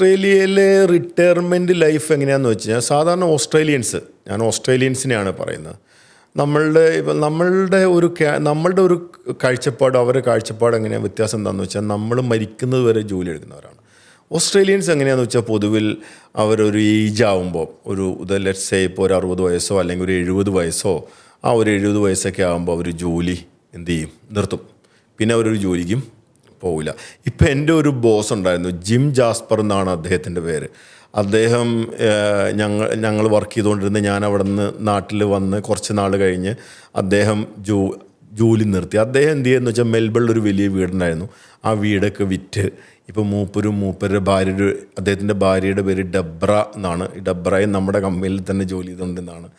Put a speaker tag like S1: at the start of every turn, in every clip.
S1: ഓസ്ട്രേലിയയിലെ retirement life എങ്ങനെയാണെന്ന് വെച്ച് കഴിഞ്ഞാൽ സാധാരണ ഞാൻ ഓസ്ട്രേലിയൻസിനെയാണ് പറയുന്നത്. നമ്മളുടെ ഒരു കാഴ്ചപ്പാട് അവരുടെ കാഴ്ചപ്പാട് എങ്ങനെയാണ് വ്യത്യാസം എന്താണെന്ന് വെച്ചാൽ നമ്മൾ മരിക്കുന്നത് വരെ ജോലി എടുക്കുന്നവരാണ്. ഓസ്ട്രേലിയൻസ് എങ്ങനെയാണെന്ന് വെച്ചാൽ പൊതുവിൽ അവരൊരു ഏജ് ആകുമ്പോൾ ലെറ്റ്സ് സേ ഇപ്പോൾ ഒരു 60 വയസ്സോ അല്ലെങ്കിൽ ഒരു 70 വയസ്സോ ഒരു 70 വയസ്സൊക്കെ ആകുമ്പോൾ അവർ ജോലി എന്ത് ചെയ്യും, നിർത്തും. പിന്നെ അവരൊരു ജോലിക്കും പോവില്ല. ഇപ്പം എൻ്റെ ഒരു ബോസ് ഉണ്ടായിരുന്നു, ജിം ജാസ്പർ എന്നാണ് അദ്ദേഹത്തിൻ്റെ പേര്. അദ്ദേഹം ഞങ്ങൾ വർക്ക് ചെയ്തുകൊണ്ടിരുന്ന ഞാൻ അവിടെ നിന്ന് നാട്ടിൽ വന്ന് കുറച്ച് നാൾ കഴിഞ്ഞ് അദ്ദേഹം ജോലി നിർത്തി. അദ്ദേഹം എന്ത് ചെയ്യുമെന്ന് വെച്ചാൽ മെൽബണിലൊരു വലിയ വീടുണ്ടായിരുന്നു. ആ വീടൊക്കെ വിറ്റ് ഇപ്പോൾ മൂപ്പരുടെ അദ്ദേഹത്തിൻ്റെ ഭാര്യയുടെ പേര് ഡബ്ര എന്നാണ്. ഈ ഡബ്രയും നമ്മുടെ കമ്പനിയിൽ തന്നെ ജോലി ചെയ്തുകൊണ്ടിരുന്നതാണ്.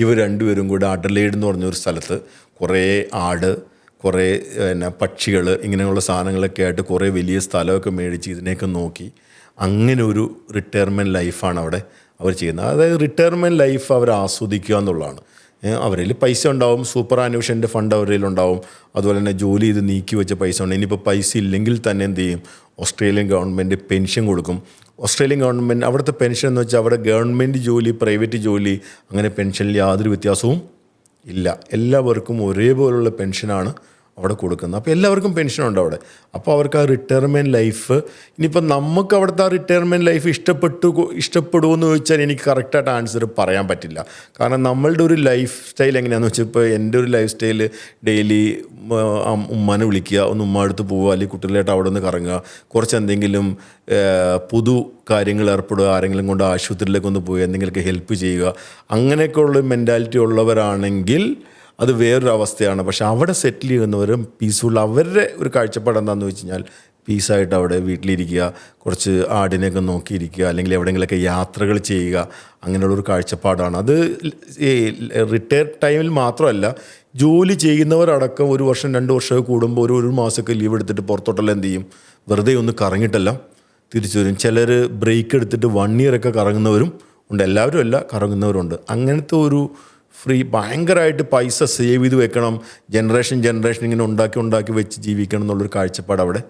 S1: ഇവർ രണ്ടുപേരും കൂടെ അഡലേഡ് എന്ന് പറഞ്ഞൊരു സ്ഥലത്ത് കുറേ ആട്, കുറേ പക്ഷികൾ, ഇങ്ങനെയുള്ള സാധനങ്ങളൊക്കെ ആയിട്ട് കുറേ വലിയ സ്ഥലമൊക്കെ മേടിച്ച് ഇതിനെയൊക്കെ നോക്കി അങ്ങനെ ഒരു റിട്ടയർമെൻറ്റ് ലൈഫാണ് അവിടെ അവർ ചെയ്യുന്നത്. അതായത് റിട്ടയർമെൻറ്റ് ലൈഫ് അവർ ആസ്വദിക്കുക എന്നുള്ളതാണ്. അവരിൽ പൈസ ഉണ്ടാവും, സൂപ്പർ ആനുവേഷൻ്റെ ഫണ്ട് അവരിൽ ഉണ്ടാവും, അതുപോലെ തന്നെ ജോലി ചെയ്ത് നീക്കി വെച്ച പൈസ ഉണ്ട്. ഇനിയിപ്പോൾ പൈസ ഇല്ലെങ്കിൽ തന്നെ എന്ത് ചെയ്യും, ഓസ്ട്രേലിയൻ ഗവൺമെൻറ് പെൻഷൻ കൊടുക്കും. ഓസ്ട്രേലിയൻ ഗവൺമെൻറ് അവിടുത്തെ പെൻഷൻ എന്ന് വെച്ചാൽ അവിടെ ഗവൺമെൻറ് ജോലി, പ്രൈവറ്റ് ജോലി അങ്ങനെ പെൻഷനിൽ യാതൊരു വ്യത്യാസവും ഇല്ല. എല്ലാവർക്കും ഒരേപോലുള്ള പെൻഷനാണ് അവിടെ കൊടുക്കുന്നത്. അപ്പോൾ എല്ലാവർക്കും പെൻഷനുണ്ട് അവിടെ. അപ്പോൾ അവർക്ക് ആ റിട്ടയർമെൻറ്റ് ലൈഫ്, ഇനിയിപ്പോൾ നമുക്ക് അവിടുത്തെ ആ റിട്ടയർമെൻറ്റ് ലൈഫ് ഇഷ്ടപ്പെടുമെന്ന് ചോദിച്ചാൽ എനിക്ക് കറക്റ്റായിട്ട് ആൻസർ പറയാൻ പറ്റില്ല. കാരണം നമ്മളുടെ ഒരു ലൈഫ് സ്റ്റൈൽ എങ്ങനെയാണെന്ന് വെച്ചാൽ, ഇപ്പോൾ എൻ്റെ ഒരു ലൈഫ് സ്റ്റൈൽ ഡെയിലി ഉമ്മാനെ വിളിക്കുക, ഒന്ന് ഉമ്മ അടുത്ത് പോവുക, അല്ലെങ്കിൽ കുട്ടികളായിട്ട് അവിടെ നിന്ന് കറങ്ങുക, കുറച്ച് എന്തെങ്കിലും പുതു കാര്യങ്ങൾ ഏർപ്പെടുക, ആരെങ്കിലും കൊണ്ട് ആശുപത്രിയിലേക്ക് ഒന്ന് പോയി എന്തെങ്കിലുമൊക്കെ ഹെൽപ്പ് ചെയ്യുക, അങ്ങനെയൊക്കെ ഉള്ള മെൻറ്റാലിറ്റി ഉള്ളവരാണെങ്കിൽ അത് വേറൊരു അവസ്ഥയാണ്. പക്ഷെ അവിടെ സെറ്റിൽ ചെയ്യുന്നവരും പീസ്ഫുൾ, അവരുടെ ഒരു കാഴ്ചപ്പാട് എന്താണെന്ന് വെച്ച് കഴിഞ്ഞാൽ പീസായിട്ട് അവിടെ വീട്ടിലിരിക്കുക, കുറച്ച് ആടിനെയൊക്കെ നോക്കിയിരിക്കുക, അല്ലെങ്കിൽ എവിടെയെങ്കിലുമൊക്കെ യാത്രകൾ ചെയ്യുക, അങ്ങനെയുള്ളൊരു കാഴ്ചപ്പാടാണ്. അത് റിട്ടയർ ടൈമിൽ മാത്രമല്ല, ജോലി ചെയ്യുന്നവരടക്കം 1 വർഷം 2 വർഷമൊക്കെ കൂടുമ്പോൾ ഒരു മാസമൊക്കെ ലീവ് എടുത്തിട്ട് പുറത്തോട്ടെല്ലാം എന്ത് ചെയ്യും, വെറുതെ ഒന്ന് കറങ്ങിയിട്ടെല്ലാം തിരിച്ചു വരും. ചിലർ ബ്രേക്ക് എടുത്തിട്ട് 1 year ഒക്കെ കറങ്ങുന്നവരും ഉണ്ട്. എല്ലാവരും അല്ല, കറങ്ങുന്നവരുണ്ട്. അങ്ങനത്തെ ഒരു ഭയങ്കരമായിട്ട് പൈസ സേവ് ചെയ്ത് വെക്കണം, ജനറേഷൻ ഇങ്ങനെ ഉണ്ടാക്കി വെച്ച് ജീവിക്കണം എന്നുള്ളൊരു കാഴ്ചപ്പാട് അവിടെ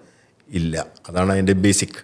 S1: ഇല്ല. അതാണ് അതിൻ്റെ ബേസിക്.